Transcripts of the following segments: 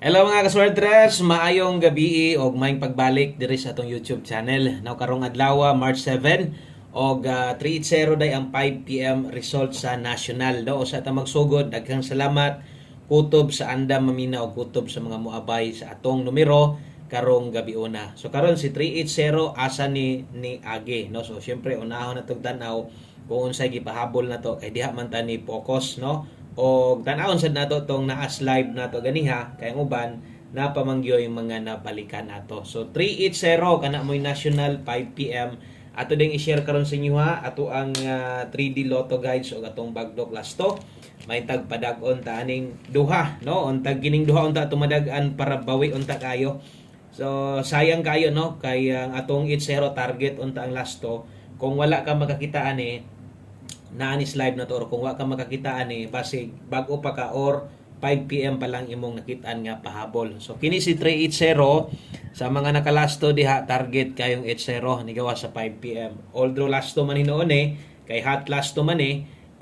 Hello mga kaswertres, maayong gabi o maayong pagbalik diri sa atong YouTube channel. Now karong adlaw March 7 og 3:00 day ang 5 PM result sa national do sa ta magsugod. Daghang salamat kutob sa andam mamina o kutob sa mga muabay sa atong numero karong gabi una. So karon si 380 asa ni Age no. So syempre unahon natong tan-aw kung unsay gipahabol nato kay diha man ta ni focus no. O tan-awon sad nato tong naas live nato ganiha kay ang uban napamangyo yung mga nabalikan nato. So 380 kana mo'y national 5 PM. Ato ding i-share karon sa inyo ha ato ang 3D Lotto guides o atong bagdok lasto. May tagpadag-on ta aning duha no untag kining duha unta tumadag-an para bawi unta kayo. So sayang kayo no kay ang atong 80 target unta ang lasto. Kung wala ka makakitaan naanis live na to or kung wa ka makakitaan base bago pa ka or 5 PM pa lang imong nakitaan nga pahabol. So kini si 380 sa mga nakalasto diha target kayong 80 ni gawa sa 5 PM. Although lasto man hinoon kay hot lasto man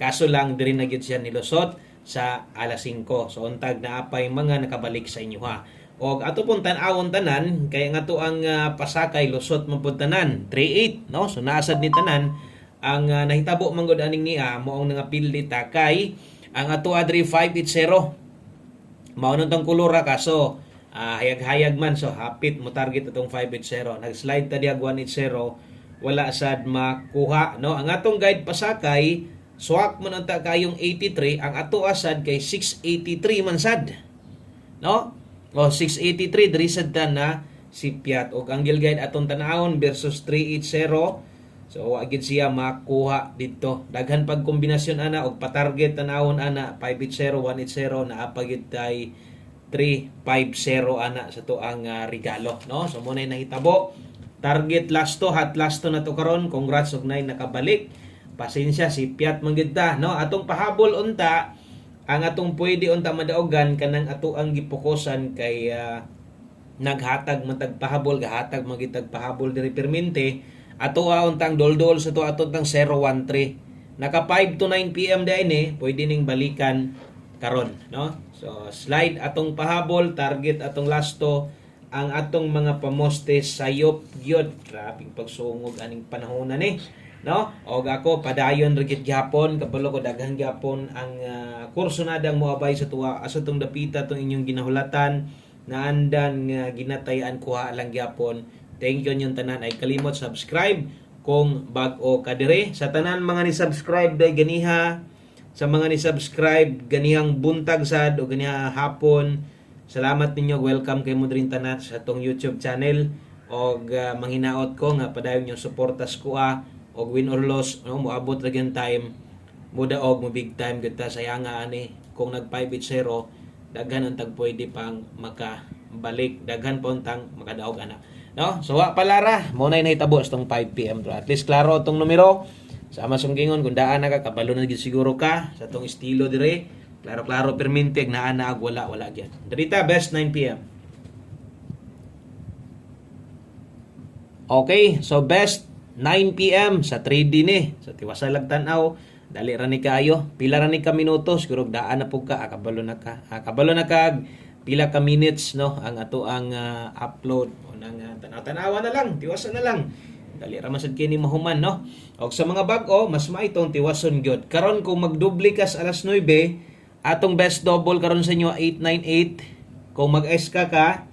kaso lang diri na gyud siya nilusot sa alas 5. So untag na apay mga nakabalik sa inyo ha. Og ato pong tan-awon tanan kay nga to ang pasakay lusot man pud tanan 38 no. So naasad ni tanan ang nahitabo manggod aning niya moong nga pildita kay ang ato adri 580 mao nun tong kulura kaso hayag-hayag man so hapit mo target atong 580 nag-slide ta diag 180 wala sad makuha no. Ang atong guide pasakay swak man unta kayong 83 ang ato asad kay 683 man sad no. O 683 diri sad ta na si Piat og ang guide atong tan-awon versus 380. So agid siya makuha dito. Daghan pag kombinasyon ana og patarget tanawon ana 580 180 na apagid tay 350 ana sa to ang regalo no. So mo nay nahitabo. Target lasto hot lasto na to karon. Congrats og nay nakabalik. Pasensya si Piat manggid ta no. Atong pahabol unta ang atong pwede unta madaogan kanang ato ang gipokusan kay naghatag matag pahabol gahatag magitag pahabol diri permente. Ato untang doldol sa to ato tang 013. Naka 5 to 9 PM din pwede ning balikan karon no. So slide atong pahabol target atong lasto ang atong mga pamoste sayop gyud. Grabing pagsungog aning panahon na no. Og ako padayon ra gid gyapon kabalo ko daghang gyapon ang kurso nadang moabay sa tuwa asa tong dapita tong inyong ginahulatan na andan nga ginatayan kuha lang gyapon. Thank you yung tanan ay kalimot subscribe kung bag-o ka dire. Sa tanan mga ni-subscribe day ganiha, sa mga ni-subscribe ganihang buntag sad o ganiha hapon. Salamat ninyo, welcome kay mo din tanan sa tong YouTube channel og manghinaot ko nga padayon yung suportas ko og win or loss no moabot ra gyud time muda og mo big time gud ta sayanga ani kung nag 580 daghan untag pwede pang makabalik daghan pa untang makadaog ana. No? So wa palara, mo nay nahitabo sa tong 5 PM to. At least klaro tong numero. Sama sunggingon kung daan na ka kabalo na gid siguro ka sa tong estilo dire. Klaro-klaro permente naa na ag wala gyud. Dirita best 9 PM. Okay, so best 9 PM sa 3D ni. Sa tiwasa lag tan-aw, dali ra ni kayo. Pila ra ni ka minutos, siguro daan na pug ka, kabalo na ka. Kabalo na ka pila ka minutes no ang ato ang upload o nang tanaw-tanawa na lang tiwason na lang dali ra masad kini mahuman no. Og sa mga bag-o mas maitong tiwason gyud karon kung magdoble ka sa alas 9 atong best double karon sa inyo 898 kung mag-SK ka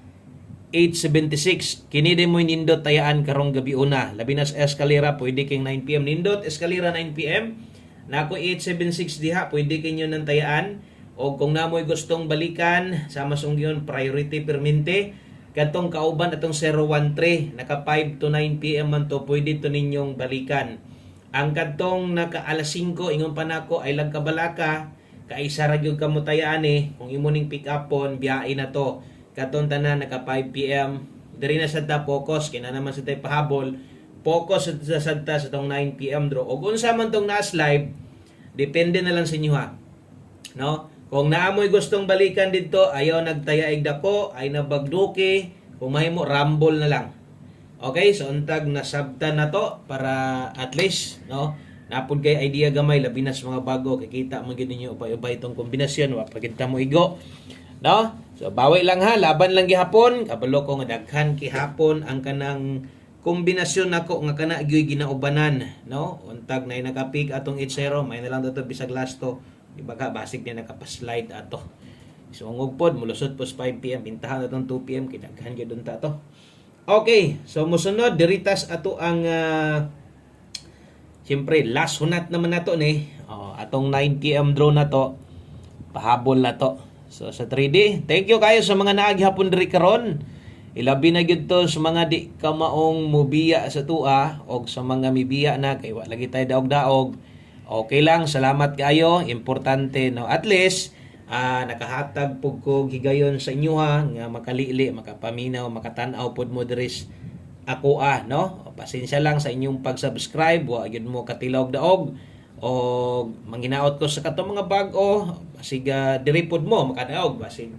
876 kini din mo nindot tayaan karong gabi una labi na sa eskalera pwede king 9 PM nindot eskalera 9 PM na ako 876 diha pwede kinyo nang tayaan. O kung namoy gustong balikan, sama sunggiyon priority permente, katong kauban atong 013, naka 5 to 9 PM man to, pwede to ninyong balikan. Ang katong naka alas 5, ingon pa nako ay lagkabalaka, kaisa ra gyud kamo tayaan kung imo ning pick upon, biyahe na to. Katong tanan naka 5 PM, diri na sad ta focus, kina naman sa tay pahabol, focus sa sadta sa tong 9 PM draw. Og unsa man tong nas live, depende na lang sa inyo ha. No? Kung naamoy gustong balikan dito, ayaw nagtayaig dako, ay nabagduki, kung mahimo rumble na lang. Okay, so untag nasabtan na to para at least no, napud kay idea gamay labi na sa mga bago kay kita man gid ninyo upay-upay itong kombinasyon wa pagita mo igo. No? So bawi lang ha, laban lang gihapon, kabalo ko nga daghan gihapon ang kanang kombinasyon nako nga kana gyud ginaubanan, no? Untag nay nakapik atong 8-0, may na lang dato bisag last to. Di ba ka basig niya nakapaslide ato. So ungog pod mulusot pos 5 PM, pintahan atong 2 PM kay daghan gyud unta to. Okay, so musunod diritas ato ang siyempre last hunat naman nato ni. Atong 9 PM draw na to. Pahabol na to. So sa 3D, thank you kayo sa mga naaghapon diri karon. Ilabi na gyud to sa mga di ka maong mubiya sa tua o sa mga mibiya na kay wa lagi tay daog-daog. Okay lang, salamat kayo, importante no. At least nakahatag pug ko higayon sa inyo ha nga makalili, makapaminaw, makatan-aw pod mo diri ako no. Pasensya lang sa inyong pag-subscribe, wa gyud mo katilog-daog o manginaot ko sa katong mga bag-o basig diri pod mo makadaog basig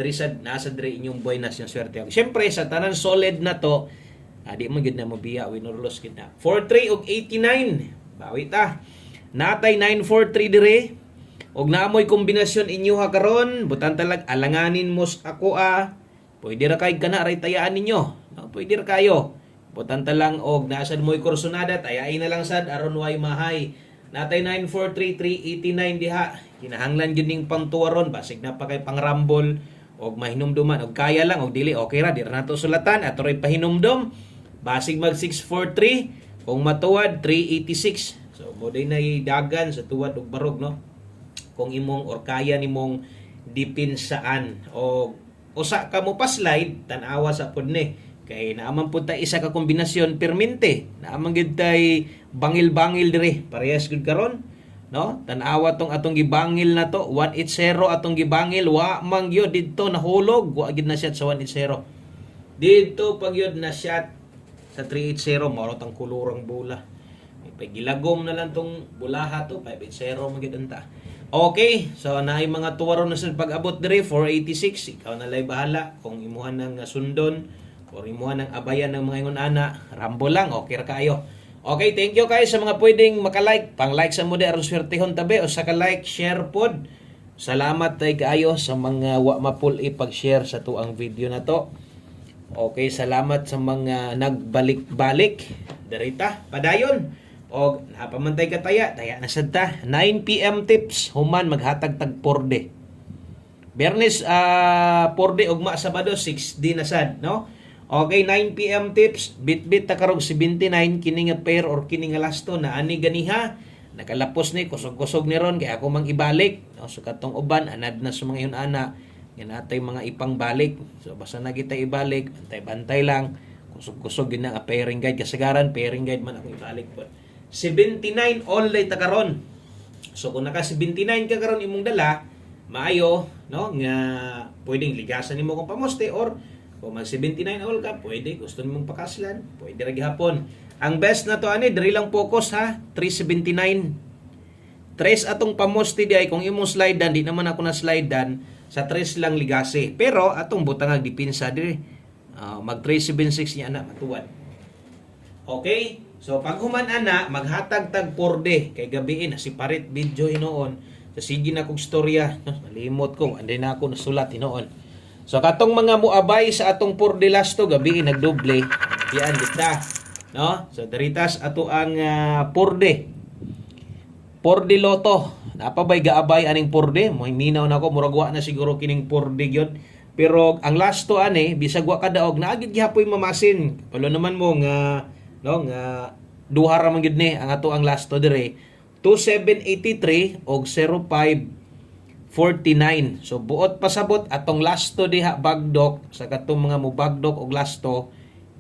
diri sa nasa diri inyong boy na siyang swerte. Syempre sa tanan solid na to, di mo gid na mobiya winurlos gid na. 43 og 89. Bawi ta. Natay 943 diri. Og naamoy kombinasyon inyo ha karon, butan talag alanganin mos ako Pwede ra kay kana ray tayaan ninyo. No, pwede ra kayo. Butan talang og nasad moy kursonada tayain na lang sad aron way mahay. Natay 943-389 diha. Kinahanglan gyud ning pangtuwaron basig na pa kay pangrambol og mahinumduman og kaya lang og dili okay ra di ra nato sulatan ato ray pahinumdom basig mag 643 kung matuwad 386. So mo day nay dagan sa tuwad og barog no. Kung imong or kaya nimong dipinsaan o usa ka mo pa slide tan-awa sa pod ni. Kay naaman po tayo isa ka kombinasyon permente. Naaman gid tay bangil-bangil diri. Parehas gud karon, no? Tan-awa tong atong gibangil na to, 180 atong gibangil, wa man gyud didto nahulog, wa gid na shot sa 180. Didto pag yun na shot sa 380 mao tang kulurang bola. May gilagom na lang tong bulaha to, 580 man gid anta. Okay, so naay mga tuwaron na sa pag-abot diri 486. Ikaw na lay bahala kung imuhan ng sundon o imuha ng abayan ng mga ingon ana, rambo lang, okay ra kayo. Okay, thank you kayo sa mga pwedeng makalike, pang-like sa mo di aron swertehon tabi o sa ka-like, share pod. Salamat tay kayo sa mga wa mapul-i pag-share sa tuang video na to. Okay, salamat sa mga nagbalik-balik. Darita, padayon. Og napamantay ka taya na sad ta. 9 PM tips, human maghatag tag porde. Bernes porde ugma Sabado 6D na sad, no? Okay, 9 PM tips, bit-bit ta karog 79 kini nga pair or kini nga lasto na ani ganiha. Nakalapos ni kusog-kusog ni ron kay ako mang ibalik. No, so katong uban anad na sa mga yun ana. Yan atay mga ipang balik. So basta na kita ibalik, bantay-bantay lang. Kusog-kusog yun nga pairing guide kasagaran, pairing guide man ako ibalik po. 79 all day ta karon. So kung naka 79 ka karon imong dala, maayo, no, nga pwedeng ligasan nimo kung pamoste or kung mag 79 all ka, pwede. Gusto nimong pakaslan, pwede ra gihapon. Ang best na to ani, diri lang focus ha, 379. 3 atong pamoste di ay kung imong slide dan, di naman ako na slide dan, sa 3 lang ligase. Pero atong butang dipinsa diri. Mag 376 niya na matuwad. Okay? So pag human ana, maghatag tag porde kay gabiin si parit video hinoon. So sige na kong storya, malimot ko, anday na ako nasulat hinoon. So katong mga muabay sa atong porde lasto gabi nagdoble. Diyan kita, no? So daritas ato ang porde. Porde loto. Napabay gaabay aning porde, mo minaw nako murag wa na siguro kining porde gyud. Pero ang lasto ani bisag wa kadaog naagid gihapoy mamasin. Palo naman mo nga no nga duha ra man gyud ni ang ato ang lasto dire. 2783 og 05 49. So buot pasabot atong lasto diha bagdok sa katong mga mubagdok og lasto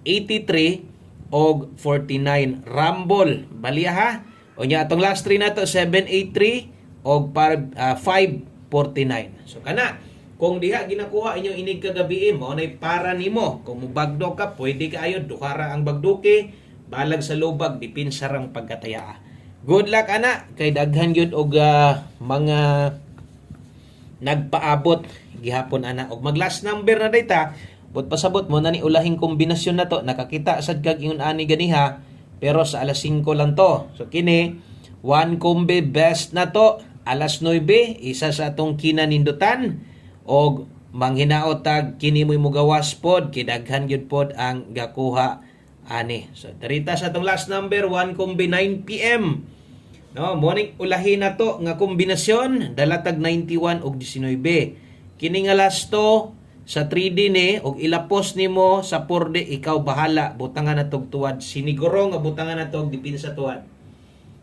83 og 49 rambol baliya ha. O nya atong last 3 nato 783 og 549. So kana kung diha ginakuha inyo inig kagabi mo nay para nimo kung mubagdok ka pwede kaayo duhara ang bagdoke balag sa lubag dipinsa rang pagkataya. Good luck ana kay daghan gyud og mga nagpaabot gihapon ana og mag last number na data but pasabot mo na ni ulahing kombinasyon na to nakakita sad kag ingon ani ganiha pero sa alas 5 lang to. So kini one kombe best na to alas 9 isa sa atong kinanindutan og manghinaot tag kini mo'y mugawas pod kay daghan gyud pod ang gakuha ani. So darita sa atong last number 1 kombi 9 PM. No, morning ulahi na to nga kombinasyon dalatag 91 ug 19. Kini nga last to sa 3D ni og ilapos nimo sa 4D ikaw bahala butangan na tog tuwad siniguro nga butangan na tog dipin sa tuwad.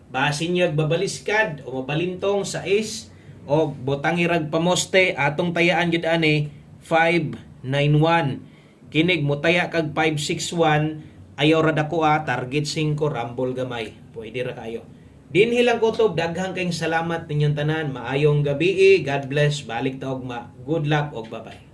Basin niyo babaliskad o mabalintong sa ace o butang irag pamoste atong tayaan gyud ani 591. Kinig mo taya kag 561 ayaw ra dako target 5 rumble gamay. Pwede ra kayo. Dinhi lang kutob daghang kayong salamat ninyong tanan. Maayong gabi. God bless. Balik ta og ma. Good luck og bye-bye.